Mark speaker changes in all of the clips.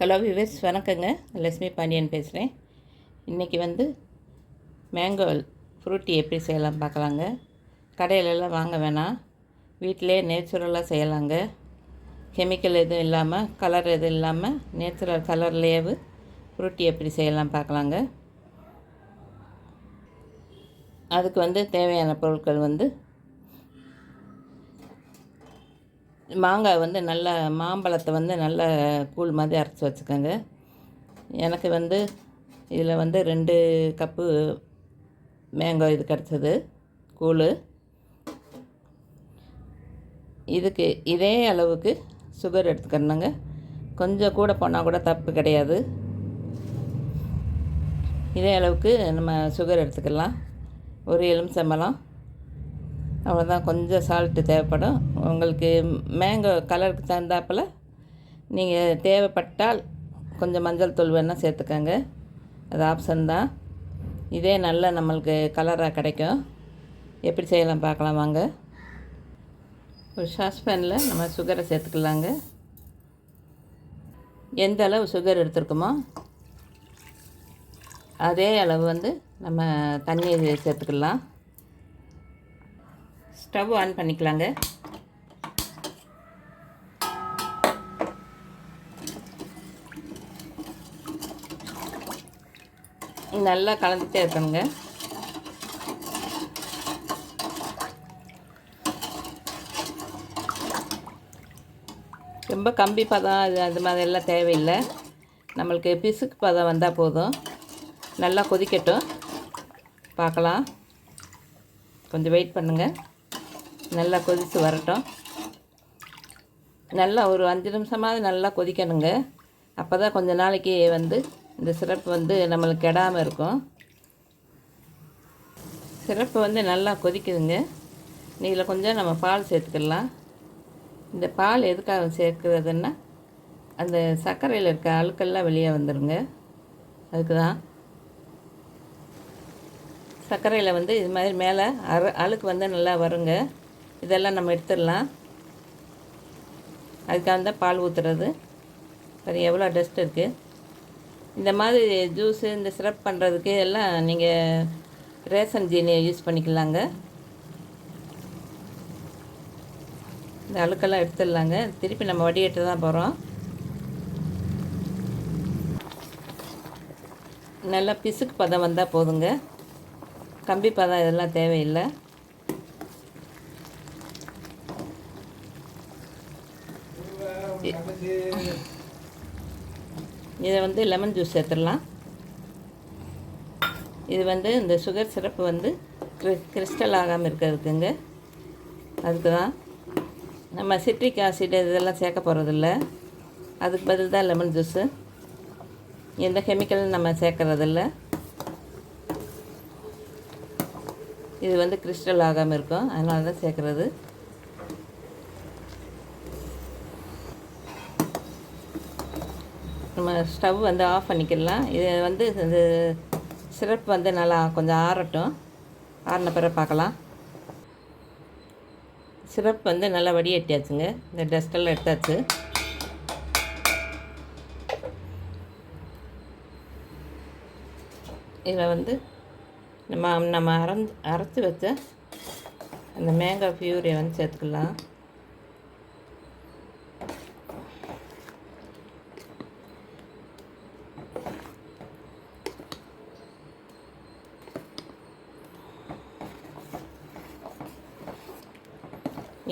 Speaker 1: Hello viewers, வணக்கங்க. லட்சுமி பாண்டியன் பேசுகிறேன். இன்றைக்கி மேங்கோ ஃப்ரூட்டி எப்படி செய்யலாம் பார்க்கலாங்க. கடையிலலாம் வாங்க வேணாம், வீட்டிலே நேச்சுரலாக செய்யலாங்க. கெமிக்கல் எதுவும் இல்லாமல், கலர் எதுவும் இல்லாமல் நேச்சுரல் கலர்லேயே ஃப்ரூட்டி எப்படி செய்யலாம் பார்க்கலாங்க. அதுக்கு தேவையான பொருட்கள் மாங்காய் நல்ல மாம்பழத்தை நல்ல கூழ் மாதிரி அரைச்சி வச்சுக்கோங்க. எனக்கு இதில் 2 கப்பு மேங்கோ இது கிடச்சது கூழ். இதுக்கு இதே அளவுக்கு சுகர் எடுத்துக்கணுங்க. கொஞ்சம் கூட போனால் கூட தப்பு கிடையாது. இதே அளவுக்கு நம்ம சுகர் எடுத்துக்கலாம். ஒரு எலுமிச்சம்பழம், அவ்வளோதான். கொஞ்சம் சால்ட்டு தேவைப்படும். உங்களுக்கு மேங்கோ கலருக்கு தகுந்தாப்பில் நீங்கள் தேவைப்பட்டால் கொஞ்சம் மஞ்சள் தூள் வேணால் சேர்த்துக்கோங்க, அது ஆப்ஷன் தான். இதே நல்ல நம்மளுக்கு கலராக கிடைக்கும். எப்படி செய்யலாம் பார்க்கலாம் வாங்க. ஒரு சாஸ்பேனில் நம்ம சுகரை சேர்த்துக்கலாங்க. எந்த அளவு சுகர் எடுத்துருக்குமோ அதே அளவு நம்ம தண்ணி சேர்த்துக்கலாம். ஸ்டவ் ஆன் பண்ணிக்கலாங்க. நல்லா கலந்துட்டே இருக்கணுங்க. ரொம்ப கம்பி பதம் அது மாதிரிலாம் தேவையில்லை. நம்மளுக்கு பிசுக்கு பதம் வந்தால் போதும். நல்லா கொதிக்கட்டும், பார்க்கலாம். கொஞ்சம் வெயிட் பண்ணுங்கள். நல்லா கொதித்து வரட்டும். நல்லா ஒரு 5 நிமிஷமாவது நல்லா கொதிக்கணுங்க. அப்போ தான் கொஞ்சம் நாளைக்கு இந்த சிரப்பு நம்மளுக்கு கெடாமல் இருக்கும். சிரப்பு நல்லா கொதிக்குதுங்க. இதில் கொஞ்சம் நம்ம பால் சேர்த்துக்கலாம். இந்த பால் எதுக்காக சேர்க்குறதுன்னா, அந்த சர்க்கரையில் இருக்க அழுக்கெல்லாம் வெளியே வந்துடுங்க. அதுக்கு தான் சர்க்கரையில் இது மாதிரி மேலே அழுக்கு நல்லா வருங்க. இதெல்லாம் நம்ம எடுத்துடலாம். அதுக்காக தான் பால் ஊற்றுறது. அது எவ்வளோ டஸ்ட் இருக்குது. இந்த மாதிரி ஜூஸு, இந்த சிரப் பண்ணுறதுக்கு எல்லாம் நீங்கள் ரேஷன் ஜீனியை யூஸ் பண்ணிக்கலாங்க. இந்த அழுக்கெல்லாம் எடுத்துடலாங்க. திருப்பி நம்ம வடிகட்ட தான் போகிறோம். நல்லா பிசுக்கு பதம் வந்தால் போதுங்க. கம்பி பதம் இதெல்லாம் தேவையில்லை. இதை லெமன் ஜூஸ் சேர்த்துடலாம். இது இந்த சுகர் சிரப்பு கிறிஸ்டல் ஆகாமல் இருக்கிறதுக்குங்க. அதுக்கு தான் நம்ம சிட்ரிக் ஆசிட் இதெல்லாம் சேர்க்க போகிறதில்ல. அதுக்கு பதில் தான் லெமன் ஜூஸு. எந்த கெமிக்கலும் நம்ம சேர்க்குறதில்ல. இது கிறிஸ்டல் ஆகாமல் இருக்கும், அதனால தான் சேர்க்குறது. நம்ம ஸ்டவ் ஆஃப் பண்ணிக்கலாம். இது இந்த சிரப் நல்லா கொஞ்சம் ஆறட்டும். ஆறின பிறகு பார்க்கலாம். சிரப் நல்லா வடிகட்டியாச்சுங்க. இந்த டஸ்டெல்லாம் எடுத்தாச்சு. இதில் நம்ம அரைச்சி வச்ச அந்த மேங்கோ பியூரியை சேர்த்துக்கலாம்.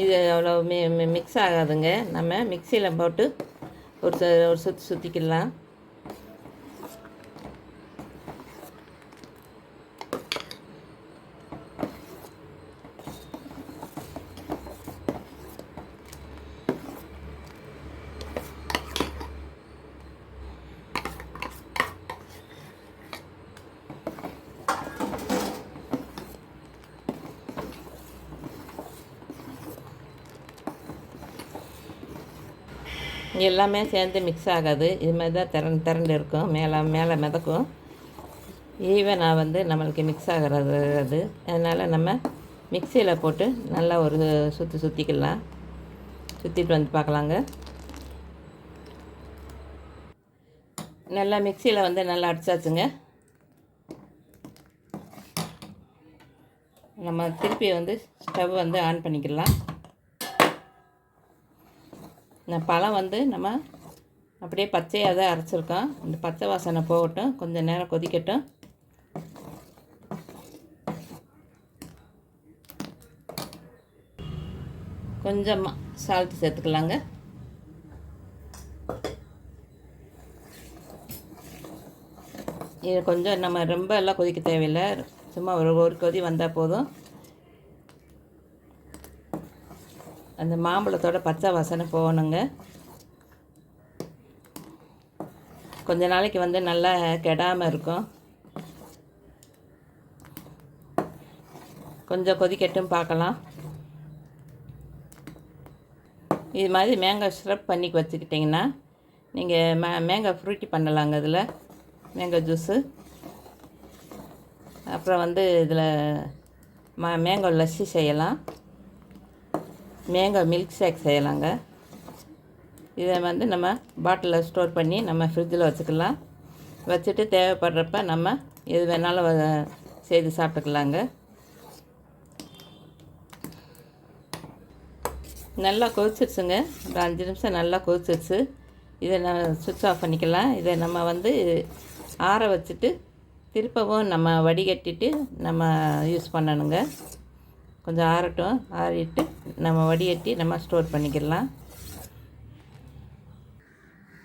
Speaker 1: இது அவ்வளோ மிக்ஸ் ஆகாதுங்க. நம்ம மிக்சியில் போட்டு ஒரு சுற்றிக்கலாம். எல்லாமே சேர்ந்து மிக்ஸ் ஆகாது. இது மாதிரி தான் திரண்டு இருக்கும். மேலே மிதக்கும். ஈவனாக நம்மளுக்கு மிக்ஸ் ஆகிறது அது. அதனால் நம்ம மிக்சியில் போட்டு நல்லா ஒரு சுற்றிக்கலாம். சுற்றிட்டு பார்க்கலாங்க. நல்லா மிக்சியில் வந்து நல்லா அடிச்சாச்சுங்க. நம்ம திருப்பி வந்து ஸ்டவ் வந்து ஆன் பண்ணிக்கலாம். இந்த பழம் வந்து நம்ம அப்படியே பச்சையாக தான் அரைச்சிருக்கோம். இந்த பச்சை வாசனை போகட்டும், கொஞ்சம் நேரம் கொதிக்கட்டும். கொஞ்சமாக சால்ட் சேர்த்துக்கலாங்க. இது கொஞ்சம் நம்ம ரொம்ப எல்லாம் கொதிக்க தேவையில்லை, சும்மா ஒரு கொதி வந்தால் போதும். அந்த மாம்பழத்தோட பச்சை வாசனை போகணுங்க. கொஞ்ச நாளைக்கு வந்து நல்லா கெடாமல் இருக்கும். கொஞ்சம் கொதிக்கட்டும் பார்க்கலாம். இது மாதிரி மேங்காய் சிரப் பண்ணி வச்சுக்கிட்டிங்கன்னா நீங்கள் மேங்காய் ஃப்ரூட்டி பண்ணலாங்க. இதில் மேங்காய் ஜூஸு, அப்புறம் வந்து இதில் மேங்காய் லஸ்ஸி செய்யலாம், மேங்காய் மில்க் ஷேக் செய்யலாங்க. இதை வந்து நம்ம பாட்டிலில் ஸ்டோர் பண்ணி நம்ம ஃப்ரிட்ஜில் வச்சுக்கலாம். வச்சுட்டு தேவைப்படுறப்ப நம்ம எது வேணாலும் செய்து சாப்பிட்டுக்கலாங்க. நல்லா கொதிச்சிருச்சுங்க. ஒரு 5 நிமிஷம் நல்லா கொதிச்சிருச்சு. இதை நான் சுவிட்ச் ஆஃப் பண்ணிக்கலாம். இதை நம்ம வந்து ஆற வச்சுட்டு திருப்பவும் நம்ம வடிகட்டிட்டு நம்ம யூஸ் பண்ணணுங்க. கொஞ்சம் ஆறட்டும். ஆறிட்டு நம்ம வடிகட்டி நம்ம ஸ்டோர் பண்ணிக்கலாம்.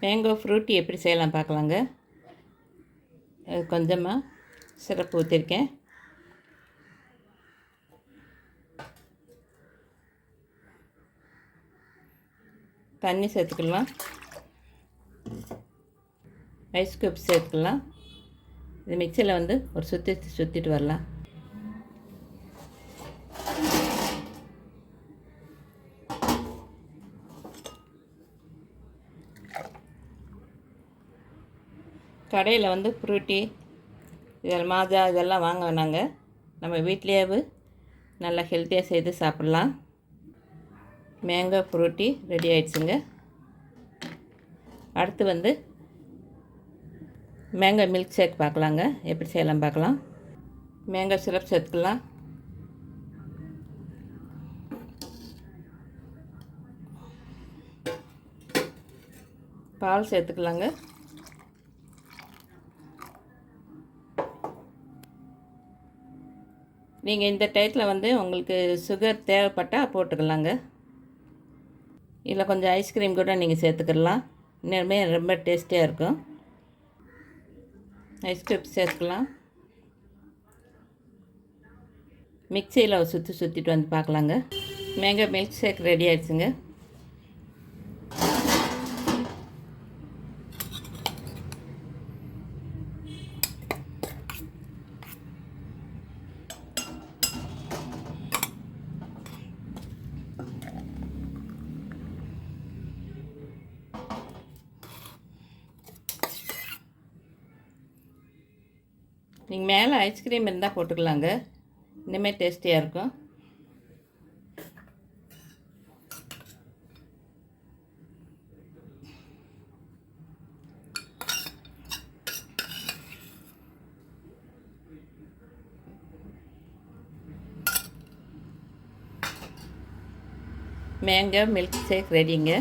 Speaker 1: மேங்கோ ஃப்ரூட்டி எப்படி செய்யலாம் பார்க்கலாங்க. கொஞ்சமாக சிரப்பு ஊற்றிருக்கேன். தண்ணி சேர்த்துக்கலாம். ஐஸ் க்யூப்ஸ் சேர்த்துக்கலாம். இது மிக்சியில் வந்து ஒரு சுற்றிட்டு வரலாம். கடையில் வந்து ஃப்ரூட்டி இதில் மாஜா இதெல்லாம் வாங்க வேணாங்க. நம்ம வீட்லேயே நல்லா ஹெல்த்தியாக செய்து சாப்பிட்லாம். மேங்கோ ஃப்ரூட்டி ரெடி ஆயிடுச்சுங்க. அடுத்து வந்து மேங்கோ மில்க் ஷேக் பார்க்கலாங்க. எப்படி செய்யலாம் பார்க்கலாம். மேங்கோ சிரப் சேர்த்துக்கலாம். பால் சேர்த்துக்கலாங்க. நீங்கள் இந்த டயத்தில் வந்து உங்களுக்கு சுகர் தேவைப்பட்டால் போட்டுக்கலாங்க. இல்லை கொஞ்சம் ஐஸ்கிரீம் கூட நீங்கள் சேர்த்துக்கலாம். இன்னுமே ரொம்ப டேஸ்டியாக இருக்கும். ஐஸ்கிரீம் சேர்த்துக்கலாம். மிக்சியில் சுற்றிட்டு வந்து பார்க்கலாங்க. மேங்கோ மில்க் ஷேக் ரெடி ஆகிடுச்சுங்க. நீங்கள் மேலே ஐஸ்கிரீம் இருந்தால் போட்டுக்கலாங்க. இனிமேல் டேஸ்டியாக இருக்கும். மேங்கோ மில்க் ஷேக் ரெடிங்க.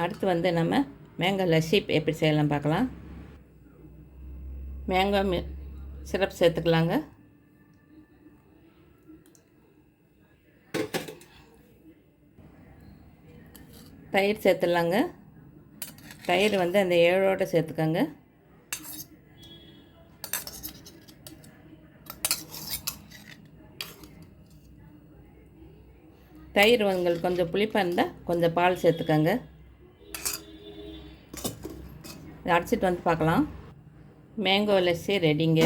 Speaker 1: அடுத்து வந்து நம்ம மேங்கோ லஸ்ஸி எப்படி செய்யலாம் பார்க்கலாம். மேங்கோ சிரப் சேர்த்துக்கலாங்க. தயிர் சேர்த்துடலாங்க. தயிர் வந்து அந்த 7ஓடு சேர்த்துக்கோங்க. தயிர் உங்களுக்கு கொஞ்சம் புளிப்பாக இருந்தால் கொஞ்சம் பால் சேர்த்துக்கோங்க. இதை அடிச்சிட்டு வந்து பார்க்கலாம். மேங்கோ லஸ்ஸி ரெடிங்க.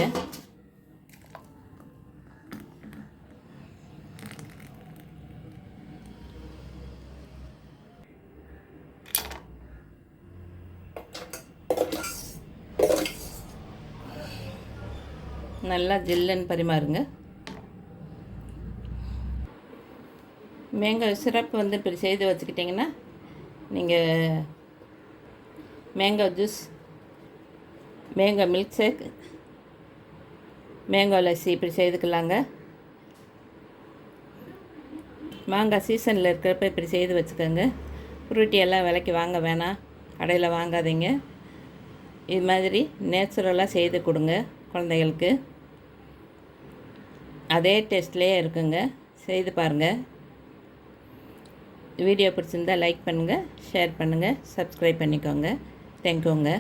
Speaker 1: நல்லா ஜில்லுன்னு பரிமாறுங்க. மேங்கோ சிரப் வந்து இப்படி செய்து வச்சுக்கிட்டிங்கன்னா நீங்கள் mango juice mango milk shake, mango lassi இப்படி செய்துக்கலாங்க. மாங்காய் சீசனில் இருக்கிறப்ப இப்படி செய்து வச்சுக்கோங்க. ஃப்ரூட்டி எல்லாம் விலைக்கு வாங்க வேணாம், கடையில் வாங்காதீங்க. இது மாதிரி நேச்சுரலாக செய்து கொடுங்க குழந்தைகளுக்கு. அதே டேஸ்ட்லேயே இருக்குங்க. செய்து பாருங்கள். வீடியோ பிடிச்சிருந்தால் லைக் பண்ணுங்கள், ஷேர் பண்ணுங்கள், சப்ஸ்கிரைப் பண்ணிக்கோங்க. தேங்க்யூங்க.